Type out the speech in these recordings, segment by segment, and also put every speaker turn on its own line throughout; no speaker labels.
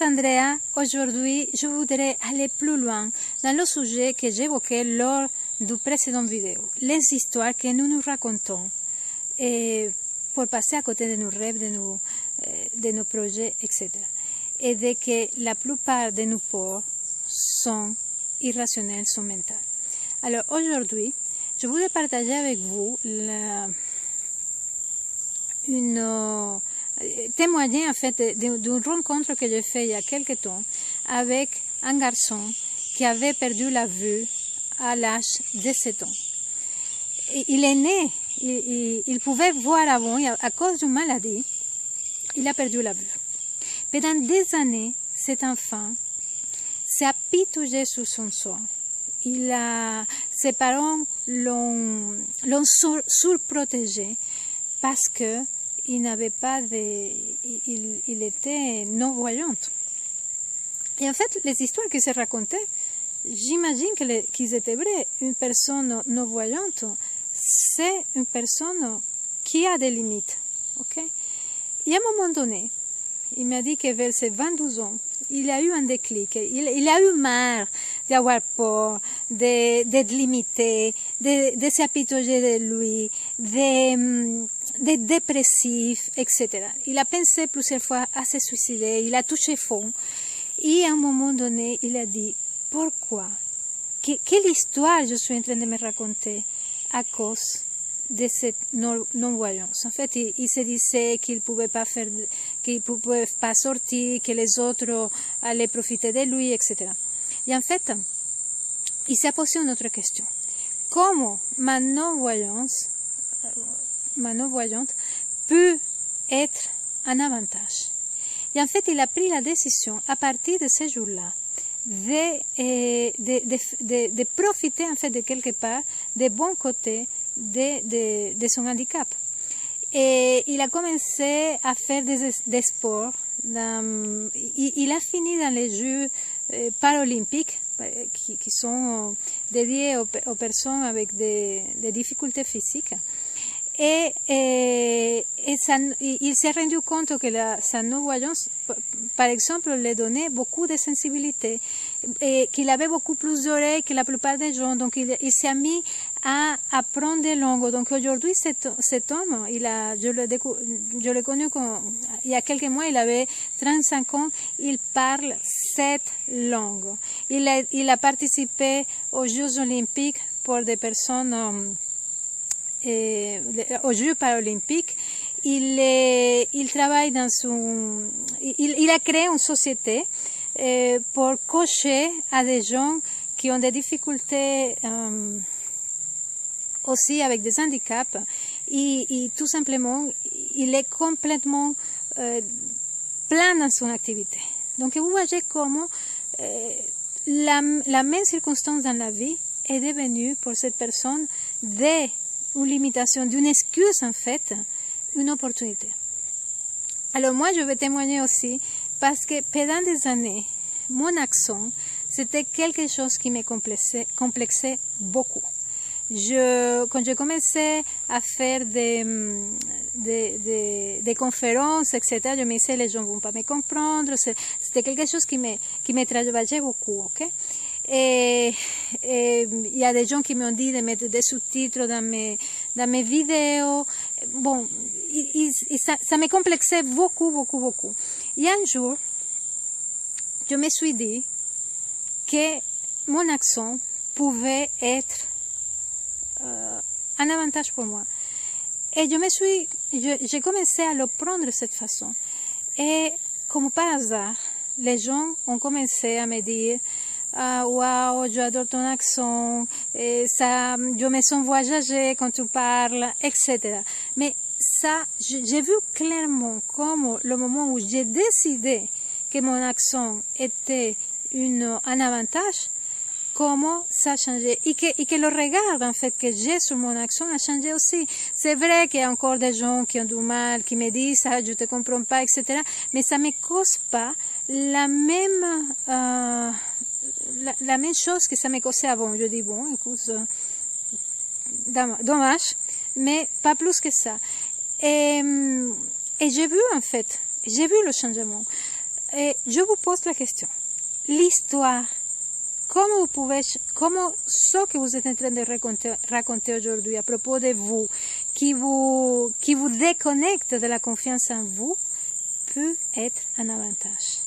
Andrea, aujourd'hui, je voudrais aller plus loin dans le sujet que j'évoquais lors du précédent vidéo, les histoires que nous nous racontons pour passer à côté de nos rêves, de nos projets, etc. Et de que la plupart de nos peurs sont irrationnels, sont mentales. Alors aujourd'hui, je voudrais partager avec vous témoigner en fait d'une rencontre que j'ai faite il y a quelque temps avec un garçon qui avait perdu la vue à l'âge de 7 ans. Il est né, il pouvait voir avant, à cause d'une maladie, il a perdu la vue. Pendant des années, cet enfant s'est apitoyé sur son sort. Ses parents l'ont surprotégé parce que il était non-voyante. Et en fait, les histoires qui se racontaient, j'imagine qu'ils étaient vrais. Une personne non-voyante, c'est une personne qui a des limites. Okay? Et à un moment donné, il m'a dit que vers ses 22 ans, il a eu un déclic. Il a eu marre d'avoir peur, d'être limité, de s'apitoyer de lui, d'être dépressif, etc. Il a pensé plusieurs fois à se suicider, il a touché fond. Et à un moment donné, il a dit, pourquoi? Quelle histoire je suis en train de me raconter à cause de cette non-voyance. En fait, il se disait qu'il pouvait pas sortir, que les autres allaient profiter de lui, etc. Et en fait, il s'est posé une autre question. Comment ma non-voyante peut être un avantage? Et en fait, il a pris la décision, à partir de ce jour-là, de profiter en fait de quelque part des bons côtés de son handicap. Et il a commencé à faire des sports. Il a fini dans les Jeux paralympiques qui sont dédiés aux personnes avec des difficultés physiques. Et il s'est rendu compte que sa non-voyance, par exemple, lui donnait beaucoup de sensibilité, et qu'il avait beaucoup plus d'oreilles que la plupart des gens. Donc, il s'est mis à apprendre des langues. Donc, aujourd'hui, cet homme, je l'ai connu il y a quelques mois, il avait 35 ans, il parle 7 langues. Il a participé aux Jeux olympiques pour des personnes aux Jeux paralympiques. Il travaille il a créé une société pour coacher à des gens qui ont des difficultés aussi avec des handicaps et tout simplement il est complètement plein dans son activité. Donc vous voyez comment la même circonstance dans la vie est devenue pour cette personne une limitation, d'une excuse en fait, une opportunité. Alors moi je vais témoigner aussi parce que pendant des années, mon accent, c'était quelque chose qui me complexait beaucoup. Quand j'ai commencé à faire des conférences, etc., je me disais les gens ne vont pas me comprendre, c'était quelque chose qui me travaillait beaucoup, ok? Et il y a des gens qui m'ont dit de mettre des sous-titres dans mes vidéos. Bon, ça me complexait beaucoup, beaucoup, beaucoup. Et un jour, je me suis dit que mon accent pouvait être un avantage pour moi. Et j'ai commencé à le prendre de cette façon. Et comme par hasard, les gens ont commencé à me dire: ah, waouh, j'adore ton accent, je me sens voyager quand tu parles, etc. Mais ça, j'ai vu clairement comme le moment où j'ai décidé que mon accent était un avantage, comment ça a changé. Et que le regard, en fait, que j'ai sur mon accent a changé aussi. C'est vrai qu'il y a encore des gens qui ont du mal, qui me disent: ah, je te comprends pas, etc. Mais ça me cause pas la même chose que ça me causait avant. Je dis, bon, écoute, dommage, mais pas plus que ça. Et j'ai vu, en fait, le changement. je vous pose la question. L'histoire, comment ce que vous êtes en train de raconter aujourd'hui à propos de vous, qui vous déconnecte de la confiance en vous, peut être un avantage.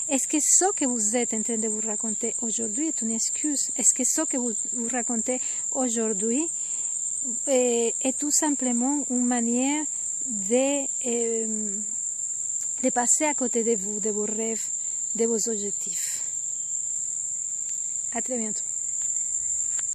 Est-ce que ce que vous êtes en train de vous raconter aujourd'hui est une excuse? Est-ce que ce que vous racontez aujourd'hui est tout simplement une manière de passer à côté de vous, de vos rêves, de vos objectifs? À très bientôt.